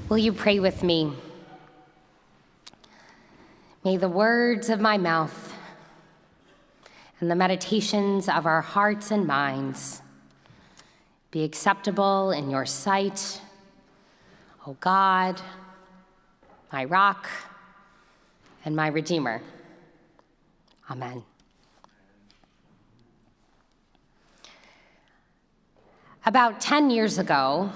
Will you pray with me? May the words of my mouth and the meditations of our hearts and minds be acceptable in your sight, O God, my rock and my Redeemer. Amen. About 10 years ago,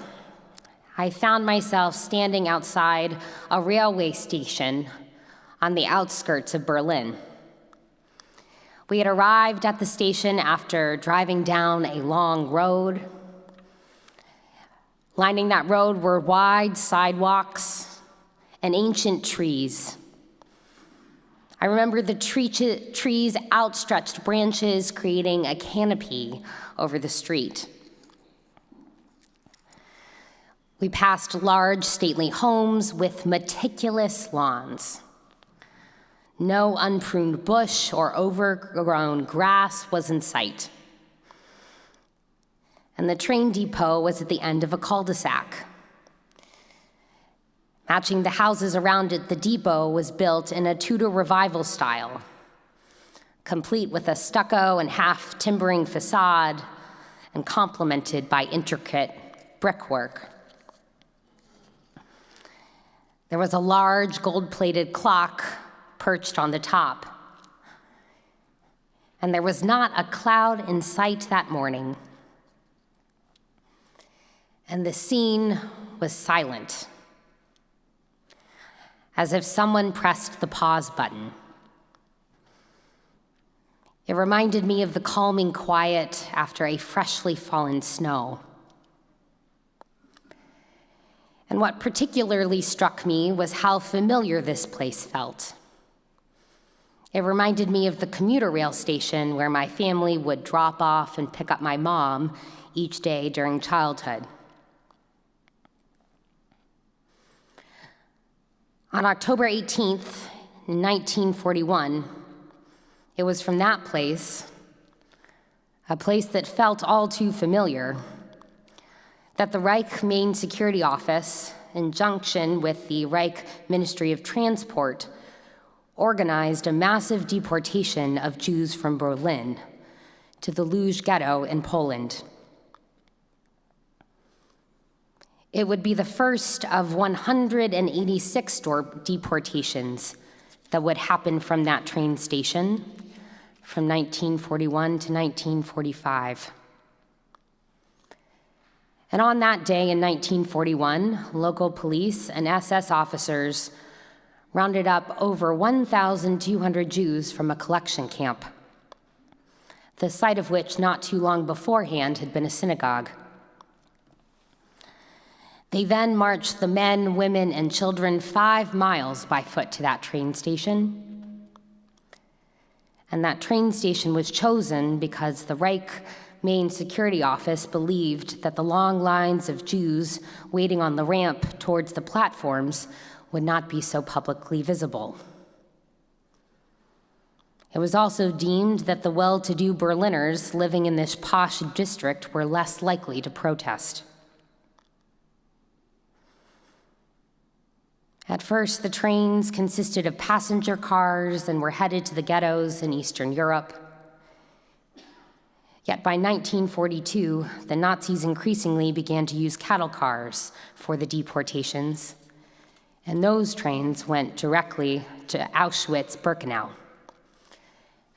I found myself standing outside a railway station on the outskirts of Berlin. We had arrived at the station after driving down a long road. Lining that road were wide sidewalks and ancient trees. I remember the trees' outstretched branches creating a canopy over the street. We passed large, stately homes with meticulous lawns. No unpruned bush or overgrown grass was in sight. And the train depot was at the end of a cul-de-sac. Matching the houses around it, the depot was built in a Tudor Revival style, complete with a stucco and half-timbering facade and complemented by intricate brickwork. There was a large gold-plated clock perched on the top. And there was not a cloud in sight that morning. And the scene was silent, as if someone pressed the pause button. It reminded me of the calming quiet after a freshly fallen snow. And what particularly struck me was how familiar this place felt. It reminded me of the commuter rail station where my family would drop off and pick up my mom each day during childhood. On October 18th, 1941, it was from that place, a place that felt all too familiar, that the Reich Main Security Office, in junction with the Reich Ministry of Transport, organized a massive deportation of Jews from Berlin to the Lodz ghetto in Poland. It would be the first of 186 deportations that would happen from that train station from 1941 to 1945. And on that day in 1941, local police and SS officers rounded up over 1,200 Jews from a collection camp, the site of which not too long beforehand had been a synagogue. They then marched the men, women, and children 5 miles by foot to that train station. And that train station was chosen because the Reich Main Security Office believed that the long lines of Jews waiting on the ramp towards the platforms would not be so publicly visible. It was also deemed that the well-to-do Berliners living in this posh district were less likely to protest. At first, the trains consisted of passenger cars and were headed to the ghettos in Eastern Europe. Yet by 1942, the Nazis increasingly began to use cattle cars for the deportations, and those trains went directly to Auschwitz-Birkenau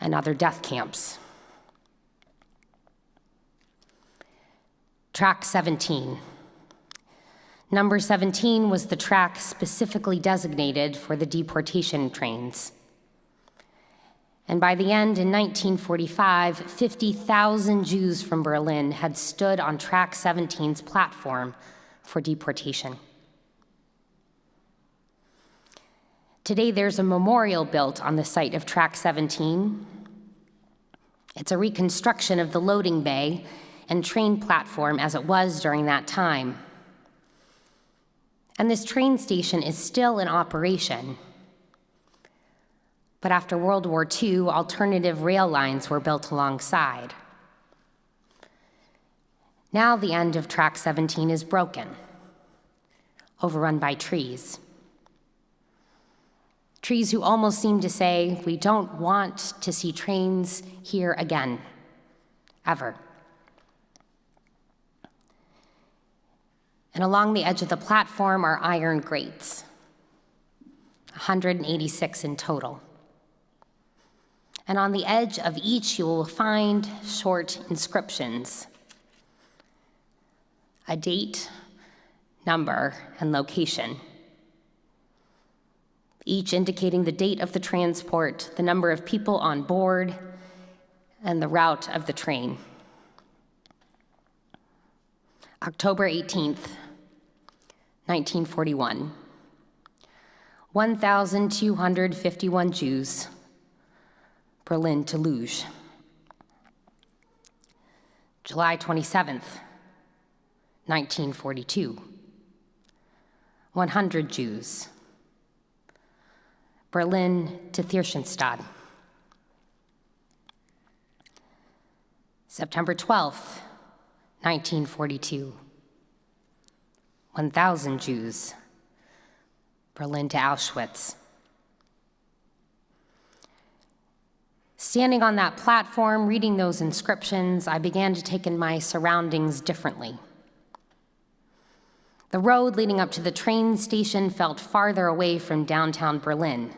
and other death camps. Track 17. Number 17 was the track specifically designated for the deportation trains. And by the end in 1945, 50,000 Jews from Berlin had stood on Track 17's platform for deportation. Today, there's a memorial built on the site of Track 17. It's a reconstruction of the loading bay and train platform as it was during that time. And this train station is still in operation. But after World War II, alternative rail lines were built alongside. Now the end of Track 17 is broken. overrun by trees. Trees who almost seem to say, we don't want to see trains here again, ever. And along the edge of the platform are iron grates, 186 in total. And on the edge of each, you will find short inscriptions, a date, number, and location, each indicating the date of the transport, the number of people on board, and the route of the train. October 18th, 1941. 1,251 Jews, Berlin to Luge. July 27th, 1942. 100 Jews, Berlin to Theresienstadt. September 12th, 1942. 1,000 Jews, Berlin to Auschwitz. Standing on that platform, reading those inscriptions, I began to take in my surroundings differently. The road leading up to the train station felt farther away from downtown Berlin,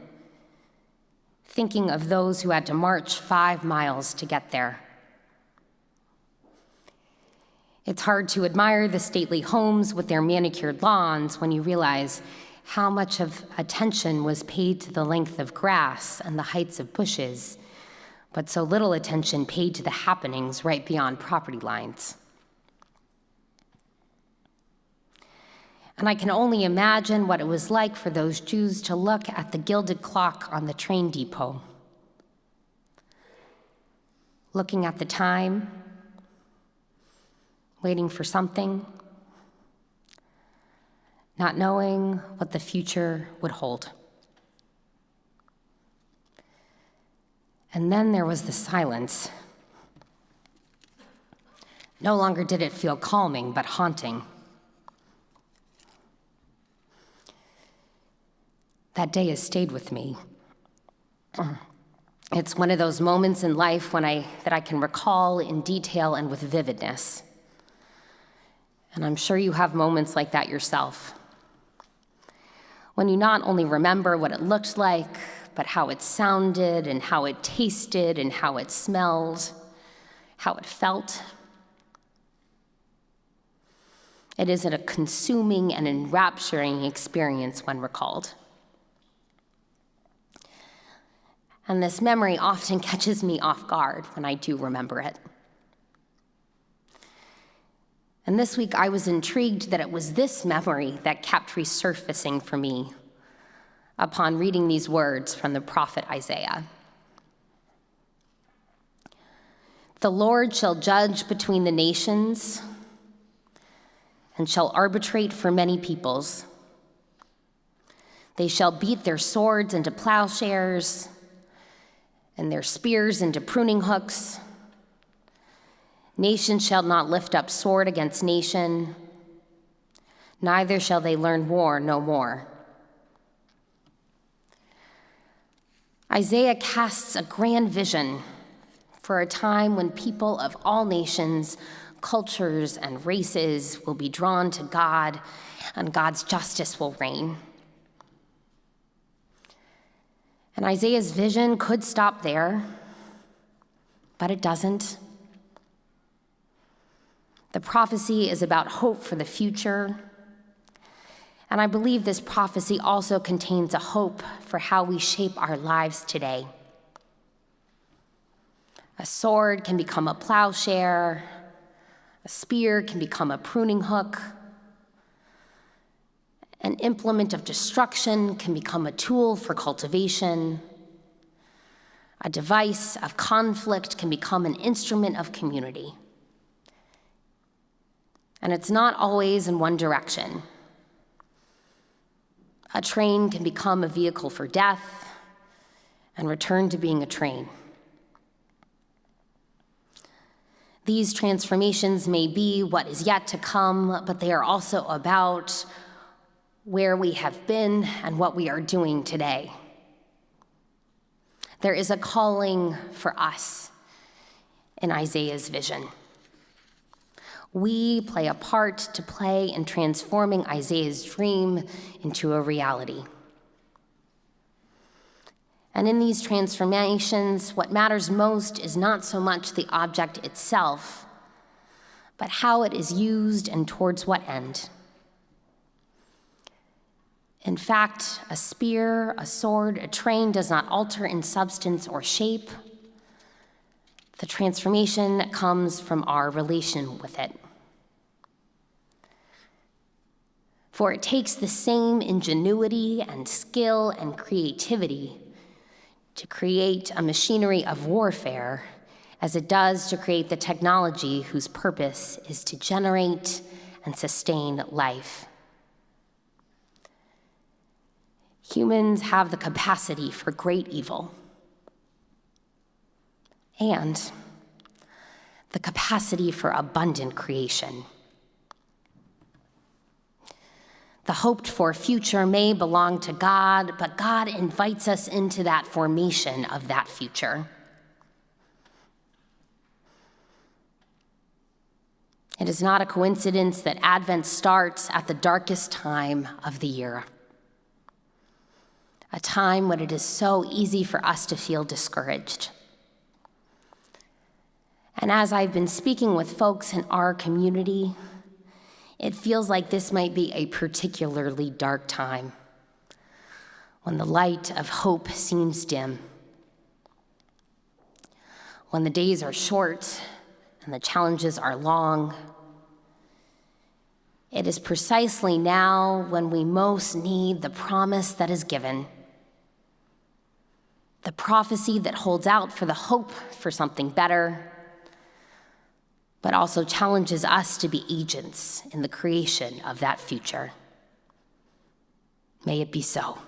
thinking of those who had to march 5 miles to get there. It's hard to admire the stately homes with their manicured lawns when you realize how much of attention was paid to the length of grass and the heights of bushes, but so little attention paid to the happenings right beyond property lines. And I can only imagine what it was like for those Jews to look at the gilded clock on the train depot, looking at the time, waiting for something, not knowing what the future would hold. And then there was the silence. No longer did it feel calming, but haunting. That day has stayed with me. It's one of those moments in life that I can recall in detail and with vividness. And I'm sure you have moments like that yourself, when you not only remember what it looked like, but how it sounded and how it tasted and how it smelled, how it felt. It is a consuming and enrapturing experience when recalled. And this memory often catches me off guard when I do remember it. And this week I was intrigued that it was this memory that kept resurfacing for me upon reading these words from the prophet Isaiah. The Lord shall judge between the nations and shall arbitrate for many peoples. They shall beat their swords into plowshares and their spears into pruning hooks. Nation shall not lift up sword against nation, neither shall they learn war no more. Isaiah casts a grand vision for a time when people of all nations, cultures, and races will be drawn to God, and God's justice will reign. And Isaiah's vision could stop there, but it doesn't. The prophecy is about hope for the future, and I believe this prophecy also contains a hope for how we shape our lives today. A sword can become a plowshare, a spear can become a pruning hook, an implement of destruction can become a tool for cultivation, a device of conflict can become an instrument of community. And it's not always in one direction. A train can become a vehicle for death and return to being a train. These transformations may be what is yet to come, but they are also about where we have been and what we are doing today. There is a calling for us in Isaiah's vision. We play a part to play in transforming Isaiah's dream into a reality. And in these transformations, what matters most is not so much the object itself, but how it is used and towards what end. In fact, a spear, a sword, a train does not alter in substance or shape. The transformation comes from our relation with it. For it takes the same ingenuity and skill and creativity to create a machinery of warfare as it does to create the technology whose purpose is to generate and sustain life. Humans have the capacity for great evil and the capacity for abundant creation. The hoped-for future may belong to God, but God invites us into that formation of that future. It is not a coincidence that Advent starts at the darkest time of the year, a time when it is so easy for us to feel discouraged. And as I've been speaking with folks in our community, it feels like this might be a particularly dark time, when the light of hope seems dim, when the days are short and the challenges are long. It is precisely now when we most need the promise that is given, the prophecy that holds out for the hope for something better, but also challenges us to be agents in the creation of that future. May it be so.